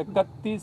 31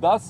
10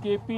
KP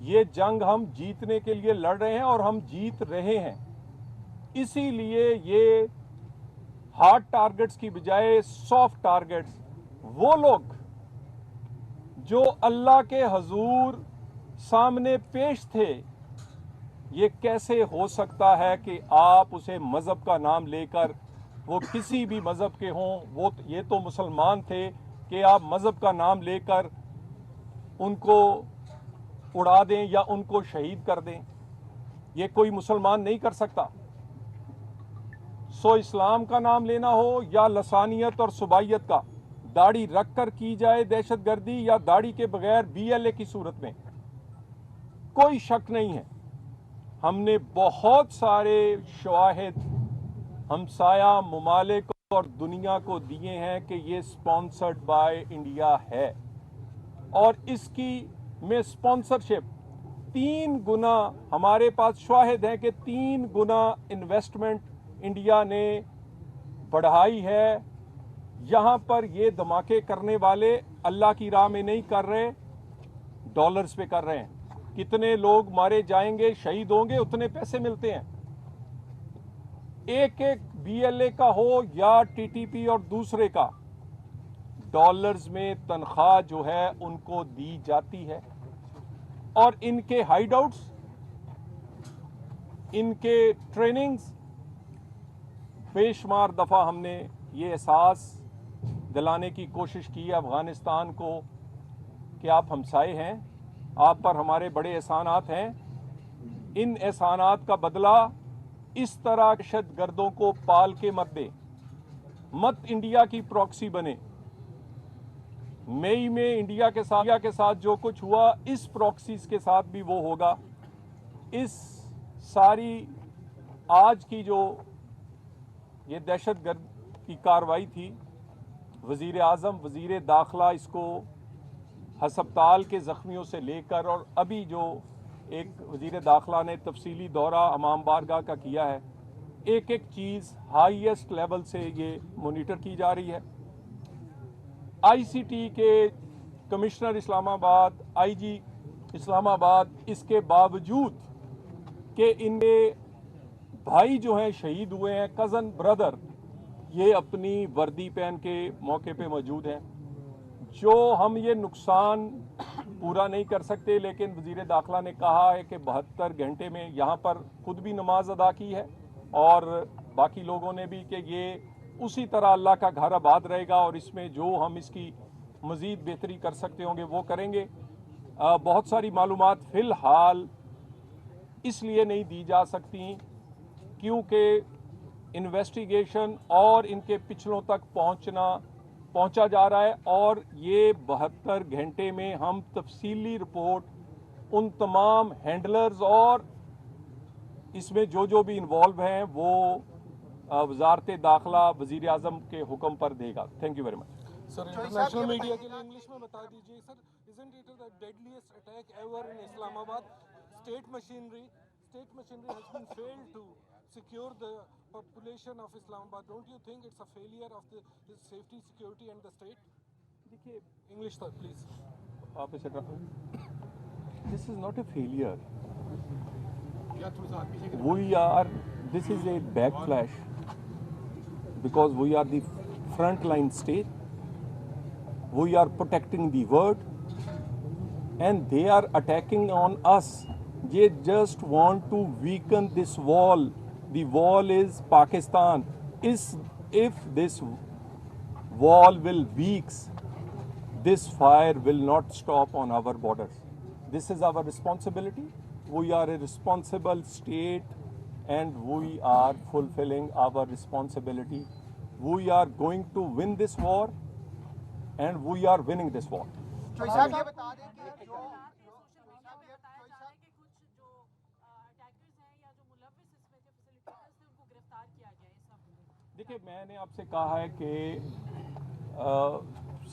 یہ جنگ ہم جیتنے کے لیے لڑ رہے ہیں اور ہم جیت رہے ہیں. اسی لیے یہ ہارڈ ٹارگٹس کی بجائے سافٹ ٹارگٹس، وہ لوگ جو اللہ کے حضور سامنے پیش تھے، یہ کیسے ہو سکتا ہے کہ آپ اسے مذہب کا نام لے کر، وہ کسی بھی مذہب کے ہوں، یہ تو مسلمان تھے، کہ آپ مذہب کا نام لے کر ان کو اڑا دیں یا ان کو شہید کر دیں. یہ کوئی مسلمان نہیں کر سکتا. سو اسلام کا نام لینا ہو یا لسانیت اور صوبائیت کا، داڑھی رکھ کر کی جائے دہشت گردی یا داڑھی کے بغیر BLA کی صورت میں، کوئی شک نہیں ہے. ہم نے بہت سارے شواہد ہمسایہ ممالک اور دنیا کو دیے ہیں کہ یہ سپانسرڈ بائی انڈیا ہے، اور اس کی میں سپانسرشپ 3 گنا، ہمارے پاس شواہد ہیں کہ 3 گنا انویسٹمنٹ انڈیا نے بڑھائی ہے. یہاں پر یہ دھماکے کرنے والے اللہ کی راہ میں نہیں کر رہے، ڈالرز پہ کر رہے ہیں. کتنے لوگ مارے جائیں گے، شہید ہوں گے، اتنے پیسے ملتے ہیں. ایک BLA کا ہو یا TTP اور دوسرے کا، ڈالرز میں تنخواہ جو ہے ان کو دی جاتی ہے. اور ان کے ہائیڈ آؤٹس، ان کے ٹریننگز، بے شمار دفعہ ہم نے یہ احساس دلانے کی کوشش کی ہے افغانستان کو کہ آپ ہمسائے ہیں، آپ پر ہمارے بڑے احسانات ہیں. ان احسانات کا بدلہ اس طرح دہشت گردوں کو پال کے مت دے، مت انڈیا کی پراکسی بنے. مئی میں انڈیا کے ساتھ جو کچھ ہوا، اس پراکسیز کے ساتھ بھی وہ ہوگا. اس ساری آج کی جو یہ دہشت گرد کی کارروائی تھی، وزیر اعظم، وزیر داخلہ اس کو ہسپتال کے زخمیوں سے لے کر، اور ابھی جو ایک وزیر داخلہ نے تفصیلی دورہ امام بارگاہ کا کیا ہے، ایک ایک چیز ہائیسٹ لیول سے یہ مانیٹر کی جا رہی ہے. ICT کے کمشنر اسلام آباد، IG اسلام آباد، اس کے باوجود کہ ان کے بھائی جو ہیں شہید ہوئے ہیں، کزن بردر، یہ اپنی وردی پہن کے موقع پہ موجود ہیں. جو ہم یہ نقصان پورا نہیں کر سکتے، لیکن وزیر داخلہ نے کہا ہے کہ 72 گھنٹے میں یہاں پر خود بھی نماز ادا کی ہے، اور باقی لوگوں نے بھی، کہ یہ اسی طرح اللہ کا گھر آباد رہے گا، اور اس میں جو ہم اس کی مزید بہتری کر سکتے ہوں گے وہ کریں گے. بہت ساری معلومات فی الحال اس لیے نہیں دی جا سکتی کیونکہ انویسٹیگیشن اور ان کے پچھلوں تک پہنچا جا رہا ہے، اور یہ 72 گھنٹے میں ہم تفصیلی رپورٹ ان تمام ہینڈلرز اور اس میں جو بھی انوالو ہیں وہ وزارت داخلہ وزیر اعظم کے حکم پر دے گا. Thank you very much. Sir international media کے لیے انگلش میں بتا دیجیے سر, isn't it the deadliest attack ever in Islamabad? State machinery has been failed to secure the population of Islamabad. Don't you think it's a failure of the safety, security and the state? دیکھیے, English sir, please. آپ اسے رکھو. This is not a failure. This is a backflash because we are the frontline state. We are protecting the word and they are attacking on us. They just want to weaken this wall. The wall is Pakistan. If this wall will weaks, this fire will not stop on our borders. This is our responsibility. We are a responsible state and we are fulfilling our responsibility. We are going to win this war and we are winning this war. دیکھیں, میں نے آپ سے کہا ہے کہ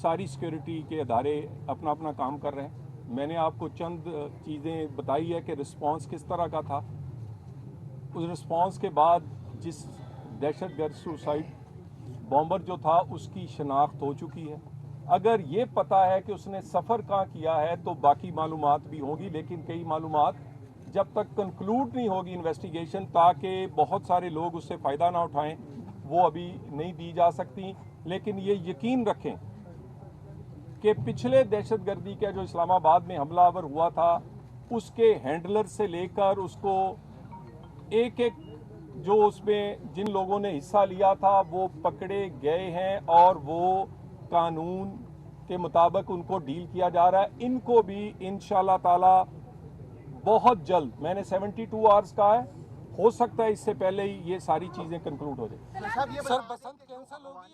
ساری security کے ادارے اپنا اپنا کام کر رہے ہیں. میں نے آپ کو چند چیزیں بتائی ہے کہ رسپانس کس طرح کا تھا. اس رسپانس کے بعد جس دہشت گرد سوسائڈ بامبر جو تھا اس کی شناخت ہو چکی ہے. اگر یہ پتا ہے کہ اس نے سفر کہاں کیا ہے تو باقی معلومات بھی ہوں گی، لیکن کئی معلومات جب تک کنکلوڈ نہیں ہوگی انویسٹیگیشن تاکہ بہت سارے لوگ اس سے فائدہ نہ اٹھائیں وہ ابھی نہیں دی جا سکتی. لیکن یہ یقین رکھیں کہ پچھلے دہشت گردی کا جو اسلام آباد میں حملہ آور ہوا تھا اس کے ہینڈلر سے لے کر اس کو ایک ایک جو اس میں جن لوگوں نے حصہ لیا تھا وہ پکڑے گئے ہیں اور وہ قانون کے مطابق ان کو ڈیل کیا جا رہا ہے. ان کو بھی انشاءاللہ تعالی بہت جلد، میں نے 72 آورز کہا ہے، ہو سکتا ہے اس سے پہلے ہی یہ ساری چیزیں کنکلوڈ ہو جائیں. سر بسنت کینسل ہوگی